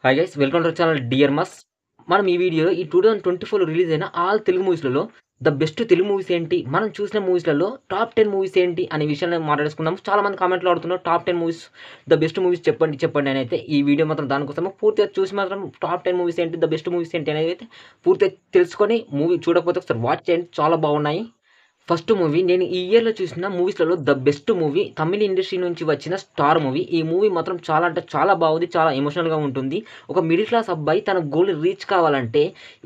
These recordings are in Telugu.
Hi guys welcome to channel dear మస్. మనం ఈ వీడియోలో ఈ 2024 రిలీజ్ అయిన ఆల్ తెలుగు మూవీస్లలో ద బెస్ట్ తెలుగు మూవీస్ ఏంటి, మనం చూసిన మూవీస్లలో టాప్ 10 మూవీస్ ఏంటి అనే విషయాన్ని మాట్లాడుకుందాం. చాలా మంది కామెంట్లో ఆడుతున్నారు top 10 movies, the best movies చెప్పండి అని. అయితే ఈ వీడియో మాత్రం దానికోసం పూర్తిగా చూసి మాత్రం టాప్ 10 మూవీస్ ఏంటి, ద బెస్ట్ మూవీస్ ఏంటి అనేది అయితే పూర్తిగా తెలుసుకొని మూవీ చూడకపోతే ఒకసారి వాచ్ చేయండి, చాలా బాగున్నాయి. ఫస్ట్ మూవీ నేను ఈ ఇయర్‌లో చూసిన మూవీస్‌లలో the best movie Tamil industry నుంచి వచ్చిన 'స్టార్' మూవీ. ఈ మూవీ మాత్రం చాలా అంటే చాలా బాగుంది. చాలా ఎమోషనల్‌గా ఉంటుంది. ఒక మిడిల్ క్లాస్ అబ్బాయి తన గోల్‌ని రీచ్ కావాలంటే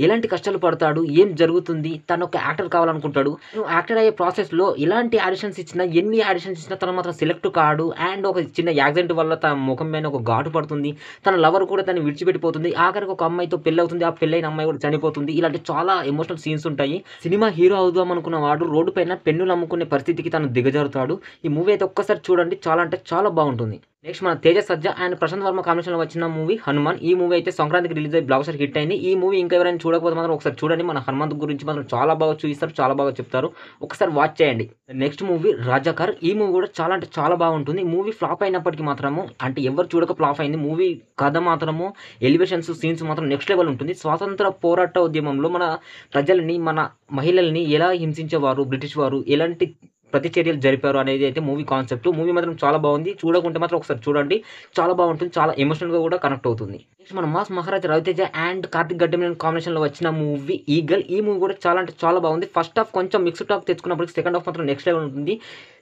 ఎలాంటి కష్టాలు పడతాడు, ఏం జరుగుతుంది, తను ఒక యాక్టర్ కావాలనుకుంటాడు. యాక్టర్ అయ్యే ప్రాసెస్‌లో ఎలాంటి ఆడిషన్స్ ఇచ్చినా, ఎన్ని ఆడిషన్స్ ఇచ్చినా తను మాత్రం సెలెక్ట్ కాడు. అండ్ ఒక చిన్న యాక్సిడెంట్ వల్ల తన ముఖం పైన ఒక ఘాటు పడుతుంది. తన లవర్ కూడా తనని విడిచిపెట్టిపోతుంది. ఆఖరికి ఒక అమ్మాయితో పెళ్లవుతుంది. ఆ పెళ్లైన అమ్మాయి కూడా చనిపోతుంది. ఇలాంటి చాలా ఎమోషనల్ సీన్స్ ఉంటాయి. సినిమా హీరో అవుదాం అనుకున్న వాడు రోడ్డు పైన పెన్నులు అమ్ముకునే పరిస్థితికి తను దిగజారుతాడు. ఈ మూవీ అయితే ఒక్కసారి చూడండి, చాలా అంటే చాలా బాగుంటుంది. నెక్స్ట్ మన తేజ సజ్జా అండ్ ప్రశాంత్ వర్మ కాంబినేషన్‌లో వచ్చిన మూవీ 'హనుమాన్'. ఈ మూవీ అయితే సంక్రాంతికి రిలీజ్ అయ్యి బ్లాక్ బస్టర్ హిట్ అయింది. ఈ మూవీ ఇంకా ఎవరైనా చూడకపోతే మాత్రం ఒకసారి చూడండి. మన హనుమంత్ గురించి మాత్రం చాలా బాగా చూపిస్తారు, చాలా బాగా చెప్తారు. ఒకసారి వాచ్ చేయండి. Next movie 'Razakar'. ఈ మూవీ కూడా చాలా అంటే చాలా బాగుంటుంది. మూవీ ఫ్లాప్ అయినప్పటికీ మాత్రము, అంటే ఎవరు చూడక ఫ్లాప్ అయింది. మూవీ కథ మాత్రము, ఎలివేషన్స్, సీన్స్ మాత్రం నెక్స్ట్ లెవెల్ ఉంటుంది. స్వాతంత్ర పోరాట ఉద్యమంలో మన ప్రజల్ని, మన మహిళల్ని ఎలా హింసించేవారు బ్రిటిష్ వారు, ఎలాంటి ప్రతిచర్యలు జరిపారు అనేది అయితే మూవీ కాన్సెప్ట్. మూవీ మాత్రం చాలా బాగుంది. చూడకుంటే మాత్రం ఒకసారి చూడండి, చాలా బాగుంటుంది. చాలా ఎమోషనల్‌గా కూడా కనెక్ట్ అవుతుంది. నెక్స్ట్ మన మాస్ మహారాజ్ రవితేజ అండ్ కార్తిక్ గడ్డెం కాంబినేషన్‌లో వచ్చిన మూవీ 'ఈగల్'. ఈ మూవీ కూడా చాలా అంటే చాలా బాగుంది. ఫస్ట్ హాఫ్ కొంచెం మిక్స్డ్ టాక్ తెచ్చుకున్నప్పటికీ సెకండ్ హాఫ్ మాత్రం నెక్స్ట్ లెవెల్ ఉంటుంది.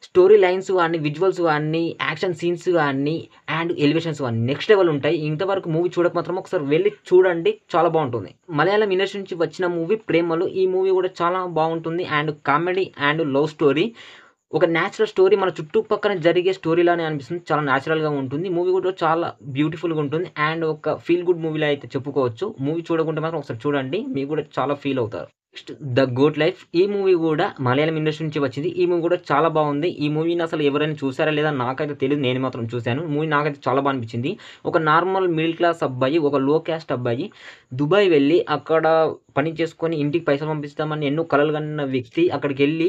స్టోరీ లైన్స్ కానీ, విజువల్స్ కానీ, యాక్షన్ సీన్స్ కానీ అండ్ ఎలివేషన్స్ కానీ నెక్స్ట్ లెవెల్ ఉంటాయి. ఇంతవరకు మూవీ చూడక మాత్రం ఒకసారి వెళ్ళి చూడండి, చాలా బాగుంటుంది. మలయాళం ఇండస్ట్రీ నుంచి వచ్చిన మూవీ 'ప్రేమలు'. ఈ మూవీ కూడా చాలా బాగుంటుంది. And comedy and love story, ఒక న్యాచురల్ స్టోరీ, మన చుట్టుపక్కన జరిగే స్టోరీలానే అనిపిస్తుంది. చాలా న్యాచురల్‌గా ఉంటుంది. మూవీ కూడా చాలా బ్యూటిఫుల్‌గా ఉంటుంది. అండ్ ఒక ఫీల్ గుడ్ మూవీలా అయితే చెప్పుకోవచ్చు. మూవీ చూడకుంటే మాత్రం ఒకసారి చూడండి, మీకు కూడా చాలా ఫీల్ అవుతారు. Next 'the goat life'. ఈ మూవీ కూడా మలయాళం ఇండస్ట్రీ నుంచి వచ్చింది. ఈ మూవీ కూడా చాలా బాగుంది. ఈ మూవీని అసలు ఎవరైనా చూసారా లేదా నాకైతే తెలీదు. నేను మాత్రం చూసాను. మూవీ నాకైతే చాలా బాగా అనిపించింది. ఒక నార్మల్ మిడిల్ క్లాస్ అబ్బాయి, ఒక లో క్యాస్ట్ అబ్బాయి దుబాయ్ వెళ్ళి అక్కడ పని చేసుకొని ఇంటికి పైసలు పంపిస్తామని ఎన్నో కలలు కన్న వ్యక్తి అక్కడికెళ్ళి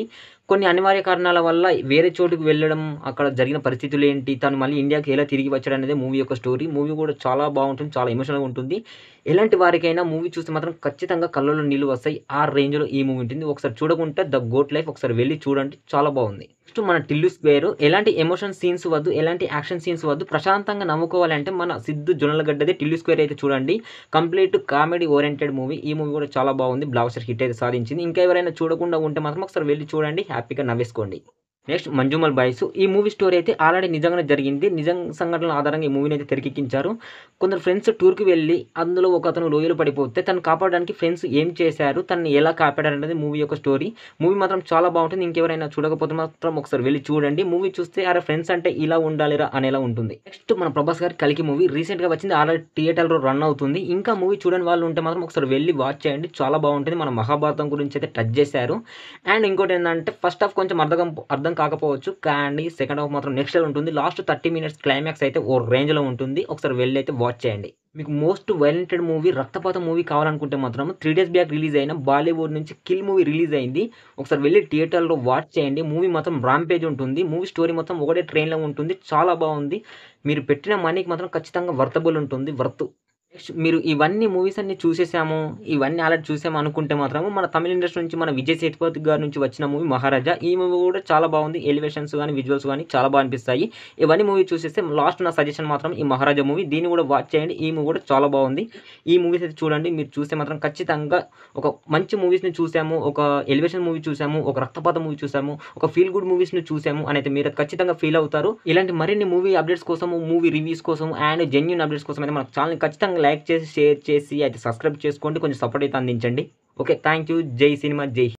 కొన్ని అనివార్య కారణాల వల్ల వేరే చోటుకి వెళ్ళడం, అక్కడ జరిగిన పరిస్థితులు ఏంటి, తను మళ్ళీ ఇండియాకి ఎలా తిరిగి వచ్చాడనేదే మూవీ యొక్క స్టోరీ. మూవీ కూడా చాలా బాగుంటుంది, చాలా ఎమోషనల్‌గా ఉంటుంది. ఎలాంటి వారికైనా మూవీ చూస్తే మాత్రం ఖచ్చితంగా కళ్ళలో నీళ్ళు వస్తాయి. ఆ రేంజ్‌లో ఈ మూవీ ఉంటుంది. ఒకసారి చూడకుంటే 'ద గోట్ లైఫ్' ఒకసారి వెళ్లి చూడండి, చాలా బాగుంది. నెక్స్ట్ మన 'టిల్లు స్క్వేర్'. ఎలాంటి ఎమోషన్ సీన్స్ వద్దు, ఎలాంటి యాక్షన్ సీన్స్ వద్దు, ప్రశాంతంగా నవ్వుకోవాలంటే మన సిద్దు జొన్నలగడ్డది 'టిల్లు స్క్వేర్' అయితే చూడండి. Complete comedy oriented movie. ఈ మూవీ కూడా చాలా బాగుంది. బ్లాక్ బస్టర్ హిట్ అయితే సాధించింది. ఇంకా ఎవరైనా చూడకుండా ఉంటే మాత్రం ఒకసారి వెళ్లి చూడండి, హ్యాపీగా నవ్వేసుకోండి. Next 'Manjummel boys'. ఈ మూవీ స్టోరీ అయితే ఆల్రెడీ నిజంగానే జరిగింది. నిజం సంఘటనల ఆధారంగా ఈ మూవీని అయితే తెరకెక్కించారు. కొందరు ఫ్రెండ్స్ టూర్‌కి వెళ్ళి అందులో ఒకతను లోయలో పడిపోతే తనను కాపాడడానికి ఫ్రెండ్స్ ఏం చేశారు, తనని ఎలా కాపాడారనేది మూవీ యొక్క స్టోరీ. మూవీ మాత్రం చాలా బాగుంటుంది. ఇంకెవరైనా చూడకపోతే మాత్రం ఒకసారి వెళ్లి చూడండి. మూవీ చూస్తే అరే ఫ్రెండ్స్ అంటే ఇలా ఉండాలిరా అనేలా ఉంటుంది. నెక్స్ట్ మన ప్రభాస్ గారి 'కల్కి' మూవీ రీసెంట్‌గా వచ్చింది. ఆల్రెడీ థియేటర్‌లో రన్ అవుతుంది. ఇంకా మూవీ చూడని వాళ్ళు ఉంటే మాత్రం ఒకసారి వెళ్లి వాచ్ చేయండి, చాలా బాగుంటుంది. మన మహాభారతం గురించి అయితే టచ్ చేశారు. అండ్ ఇంకోటి ఏందంటే ఫస్ట్ హాఫ్ కొంచెం అర్థం కాకపోవచ్చు, కానీ సెకండ్ హాఫ్ మాత్రం నెక్స్ట్ లెవెల్ ఉంటుంది. లాస్ట్ 30 మినిట్స్ క్లైమాక్స్ అయితే ఓ రేంజ్‌లో ఉంటుంది. ఒకసారి వెళ్లి అయితే వాచ్ చేయండి. మీకు మోస్ట్ వైలెంటెడ్ మూవీ 'రక్తపాతం' మూవీ కావాలనుకుంటే మాత్రం 3 డేస్ బ్యాక్ రిలీజ్ అయిన బాలీవుడ్ నుంచి 'కిల్' మూవీ రిలీజ్ అయింది. ఒకసారి వెళ్లి థియేటర్‌లో వాచ్ చేయండి. మూవీ మొత్తం రాంపేజ్ ఉంటుంది. మూవీ స్టోరీ మొత్తం ఒకటే ట్రైన్‌లో ఉంటుంది. చాలా బాగుంది. మీరు పెట్టిన మనీకి మాత్రం ఖచ్చితంగా వర్తబుల్ ఉంటుంది. నెక్స్ట్ మీరు ఇవన్నీ మూవీస్ అన్నీ చూసేసాము, ఇవన్నీ ఆల్రెడీ చూసాము అనుకుంటే మాత్రము మన తమిళ్ ఇండస్ట్రీ నుంచి మన విజయ్ సేతుపతి గారి నుంచి వచ్చిన మూవీ 'మహారాజా'. ఈ మూవీ కూడా చాలా బాగుంది. ఎలివేషన్స్ గానీ, విజువల్స్ గానీ చాలా బాగా అనిపిస్తాయి. ఇవన్నీ మూవీ చూసేస్తే లాస్ట్ నా సజెషన్ మాత్రం ఈ 'మహారాజా' మూవీ. దీన్ని కూడా వాచ్ చేయండి. ఈ మూవీ కూడా చాలా బాగుంది. ఈ మూవీస్ అయితే చూడండి. మీరు చూస్తే మాత్రం ఖచ్చితంగా ఒక మంచి మూవీస్‌ని చూసాము, ఒక ఎలివేషన్ మూవీ చూసాము, ఒక 'రక్తపాతం' మూవీ చూసాము, ఒక ఫీల్ గుడ్ మూవీస్‌ని చూసాము అని అయితే మీరు ఖచ్చితంగా ఫీల్ అవుతారు. ఇలాంటి మరిన్ని మూవీ అప్డేట్స్ కోసము, మూవీ రివ్యూస్ కోసం అండ్ జెన్యూన్ అప్డేట్స్ కోసం అయితే మన ఛానల్‌ని ఖచ్చితంగా లైక్ చేసి, షేర్ చేసి అయితే సబ్స్క్రైబ్ చేసుకోండి. కొంచెం సపోర్ట్ అయితే అందించండి. Okay, thank you. జై సినిమా, జై